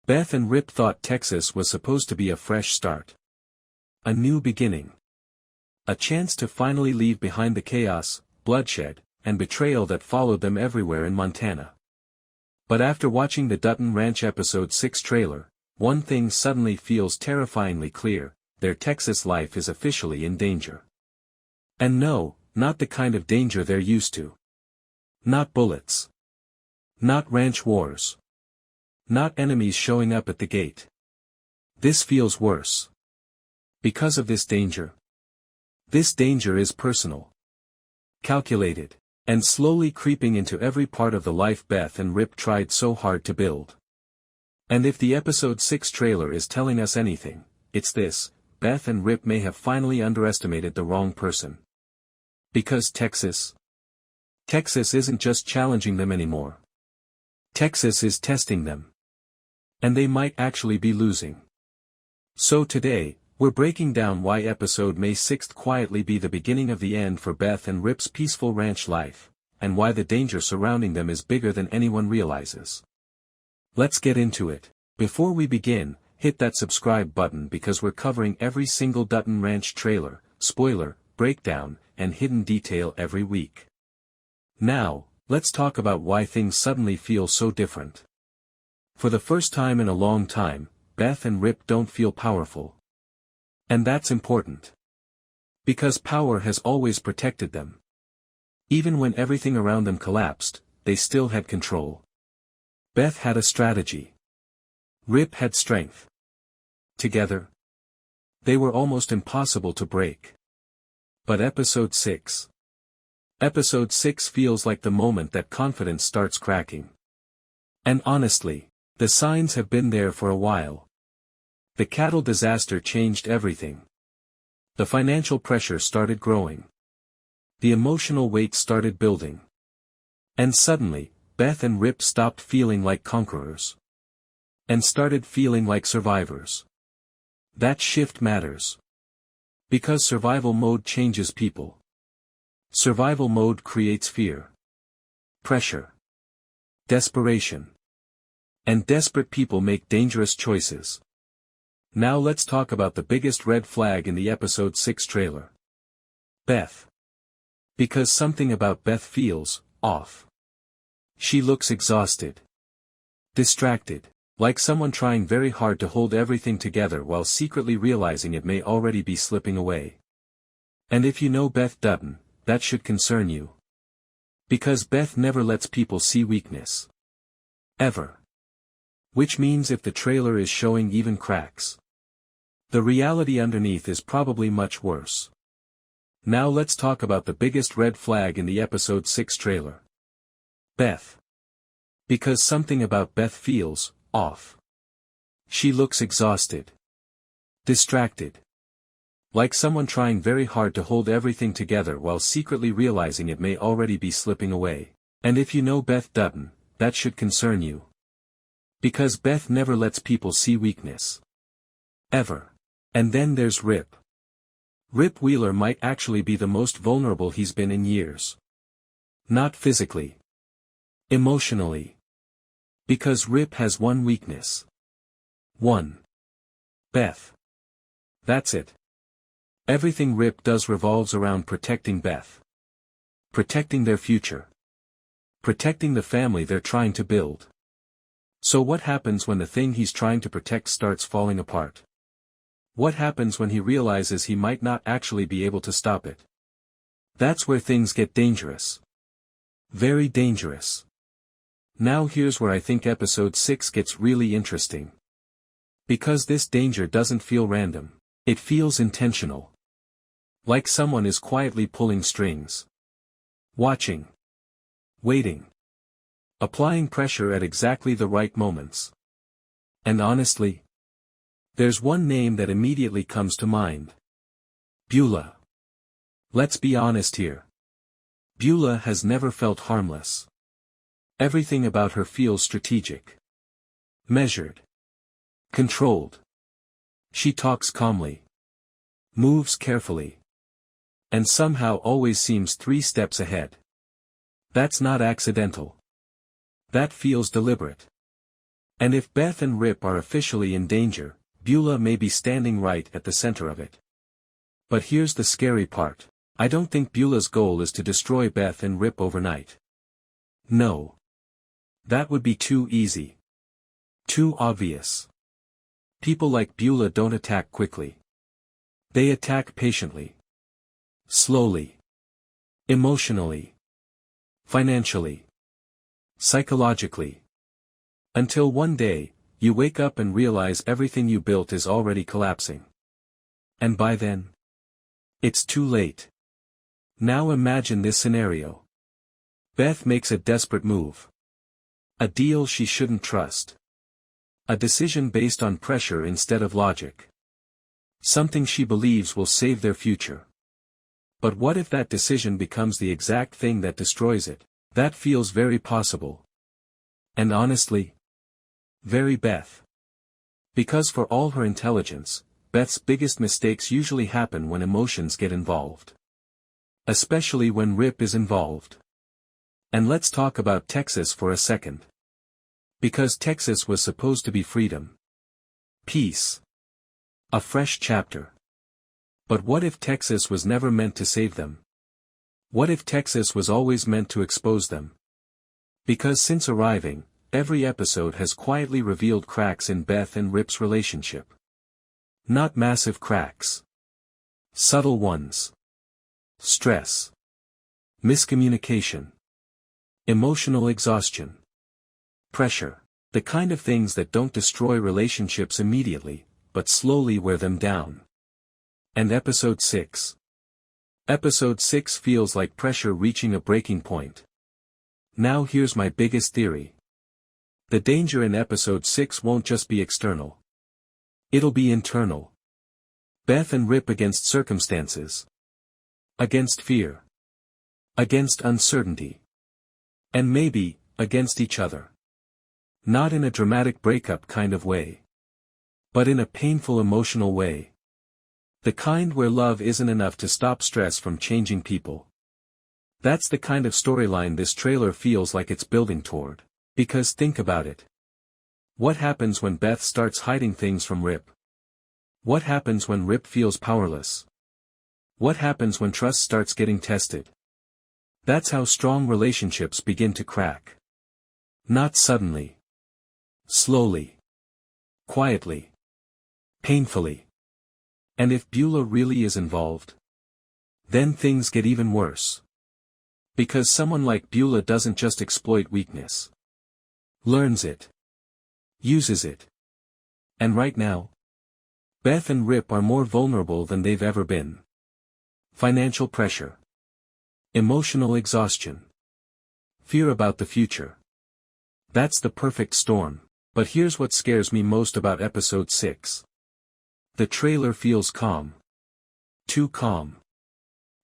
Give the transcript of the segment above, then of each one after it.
Beth and Rip thought Texas was supposed to be a fresh start. A new beginning. A chance to finally leave behind the chaos, bloodshed, and betrayal that followed them everywhere in Montana. But after watching the Dutton Ranch episode 6 trailer, one thing suddenly feels terrifyingly clear: their Texas life is officially in danger. And no, not the kind of danger they're used to. Not bullets. Not ranch wars. Not enemies showing up at the gate. This feels worse. Because of this danger. This danger is personal. Calculated. And slowly creeping into every part of the life Beth and Rip tried so hard to build. And if the episode 6 trailer is telling us anything, it's this: Beth and Rip may have finally underestimated the wrong person. Because Texas isn't just challenging them anymore. Texas is testing them. And they might actually be losing. So today, we're breaking down why episode May 6th quietly be the beginning of the end for Beth and Rip's peaceful ranch life, and why the danger surrounding them is bigger than anyone realizes. Let's get into it. Before we begin, hit that subscribe button because we're covering every single Dutton Ranch trailer, spoiler, breakdown, and hidden detail every week. Now, let's talk about why things suddenly feel so different. For the first time in a long time, Beth and Rip don't feel powerful. And that's important. Because power has always protected them. Even when everything around them collapsed, they still had control. Beth had a strategy. Rip had strength. Together, they were almost impossible to break. But episode 6. Episode 6 feels like the moment that confidence starts cracking. And honestly, the signs have been there for a while. The cattle disaster changed everything. The financial pressure started growing. The emotional weight started building. And suddenly, Beth and Rip stopped feeling like conquerors. And started feeling like survivors. That shift matters. Because survival mode changes people. Survival mode creates fear. Pressure. Desperation. And desperate people make dangerous choices. Now let's talk about the biggest red flag in the episode 6 trailer. Beth. Because something about Beth feels off. She looks exhausted. Distracted. Like someone trying very hard to hold everything together while secretly realizing it may already be slipping away. And if you know Beth Dutton, that should concern you. Because Beth never lets people see weakness. Ever. Which means if the trailer is showing even cracks, the reality underneath is probably much worse. Now let's talk about the biggest red flag in the episode 6 trailer. Beth. Because something about Beth feels off. She looks exhausted. Distracted. Like someone trying very hard to hold everything together while secretly realizing it may already be slipping away. And if you know Beth Dutton, that should concern you. Because Beth never lets people see weakness. Ever. And then there's Rip. Rip Wheeler might actually be the most vulnerable he's been in years. Not physically. Emotionally. Because Rip has one weakness. One. Beth. That's it. Everything Rip does revolves around protecting Beth. Protecting their future. Protecting the family they're trying to build. So what happens when the thing he's trying to protect starts falling apart? What happens when he realizes he might not actually be able to stop it? That's where things get dangerous. Very dangerous. Now here's where I think episode 6 gets really interesting. Because this danger doesn't feel random. It feels intentional. Like someone is quietly pulling strings. Watching. Waiting. Applying pressure at exactly the right moments. And honestly, there's one name that immediately comes to mind. Beulah. Let's be honest here. Beulah has never felt harmless. Everything about her feels strategic. Measured. Controlled. She talks calmly. Moves carefully. And somehow always seems 3 steps ahead. That's not accidental. That feels deliberate. And if Beth and Rip are officially in danger, Beulah may be standing right at the center of it. But here's the scary part. I don't think Beulah's goal is to destroy Beth and Rip overnight. No. That would be too easy. Too obvious. People like Beulah don't attack quickly. They attack patiently. Slowly. Emotionally. Financially. Psychologically. Until one day, you wake up and realize everything you built is already collapsing. And by then, it's too late. Now imagine this scenario. Beth makes a desperate move. A deal she shouldn't trust. A decision based on pressure instead of logic. Something she believes will save their future. But what if that decision becomes the exact thing that destroys it? That feels very possible. And honestly, very Beth. Because for all her intelligence, Beth's biggest mistakes usually happen when emotions get involved. Especially when Rip is involved. And let's talk about Texas for a second. Because Texas was supposed to be freedom. Peace. A fresh chapter. But what if Texas was never meant to save them? What if Texas was always meant to expose them? Because since arriving, every episode has quietly revealed cracks in Beth and Rip's relationship. Not massive cracks. Subtle ones. Stress. Miscommunication. Emotional exhaustion. Pressure. The kind of things that don't destroy relationships immediately, but slowly wear them down. And Episode 6. Episode 6 feels like pressure reaching a breaking point. Now here's my biggest theory. The danger in Episode 6 won't just be external. It'll be internal. Beth and Rip against circumstances. Against fear. Against uncertainty. And maybe, against each other. Not in a dramatic breakup kind of way. But in a painful emotional way. The kind where love isn't enough to stop stress from changing people. That's the kind of storyline this trailer feels like it's building toward. Because think about it. What happens when Beth starts hiding things from Rip? What happens when Rip feels powerless? What happens when trust starts getting tested? That's how strong relationships begin to crack. Not suddenly. Slowly. Quietly. Painfully. And if Beulah really is involved, then things get even worse. Because someone like Beulah doesn't just exploit weakness. Learns it. Uses it. And right now, Beth and Rip are more vulnerable than they've ever been. Financial pressure. Emotional exhaustion. Fear about the future. That's the perfect storm. But here's what scares me most about Episode 6. The trailer feels calm. Too calm.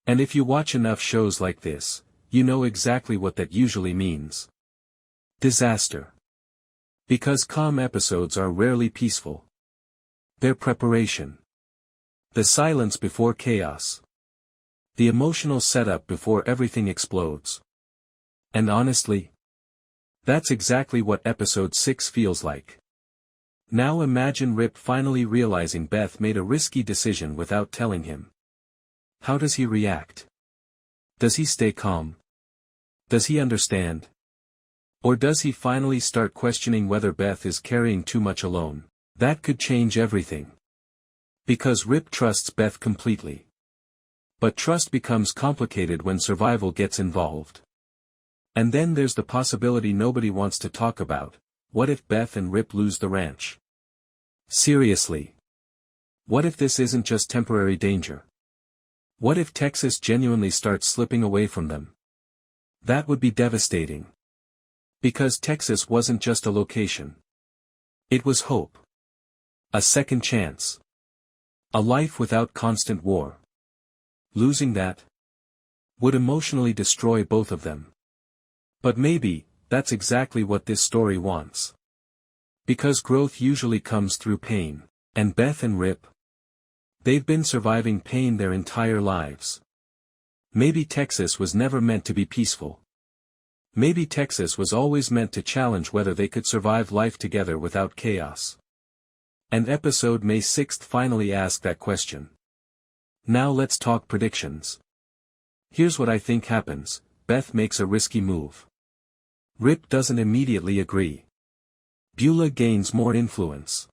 And if you watch enough shows like this, you know exactly what that usually means. Disaster. Because calm episodes are rarely peaceful. Their preparation. The silence before chaos. The emotional setup before everything explodes. And honestly, that's exactly what Episode 6 feels like. Now imagine Rip finally realizing Beth made a risky decision without telling him. How does he react? Does he stay calm? Does he understand? Or does he finally start questioning whether Beth is carrying too much alone? That could change everything. Because Rip trusts Beth completely. But trust becomes complicated when survival gets involved. And then there's the possibility nobody wants to talk about. What if Beth and Rip lose the ranch? Seriously. What if this isn't just temporary danger? What if Texas genuinely starts slipping away from them? That would be devastating. Because Texas wasn't just a location. It was hope. A second chance. A life without constant war. Losing that would emotionally destroy both of them. But maybe, that's exactly what this story wants. Because growth usually comes through pain. And Beth and Rip, they've been surviving pain their entire lives. Maybe Texas was never meant to be peaceful. Maybe Texas was always meant to challenge whether they could survive life together without chaos. And episode May 6th finally asked that question. Now let's talk predictions. Here's what I think happens. Beth makes a risky move. Rip doesn't immediately agree. Beulah gains more influence.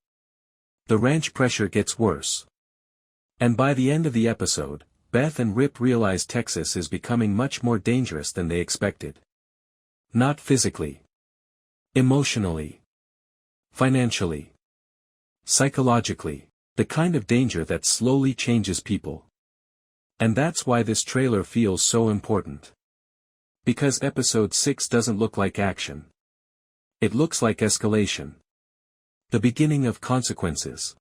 The ranch pressure gets worse. And by the end of the episode, Beth and Rip realize Texas is becoming much more dangerous than they expected. Not physically. Emotionally. Financially. Psychologically. The kind of danger that slowly changes people. And that's why this trailer feels so important. Because episode 6 doesn't look like action. It looks like escalation. The beginning of consequences.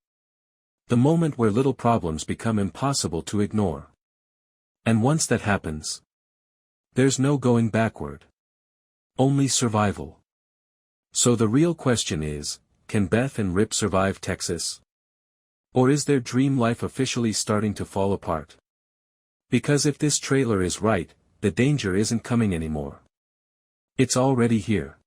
The moment where little problems become impossible to ignore. And once that happens, there's no going backward. Only survival. So the real question is, can Beth and Rip survive Texas? Or is their dream life officially starting to fall apart? Because if this trailer is right, the danger isn't coming anymore. It's already here.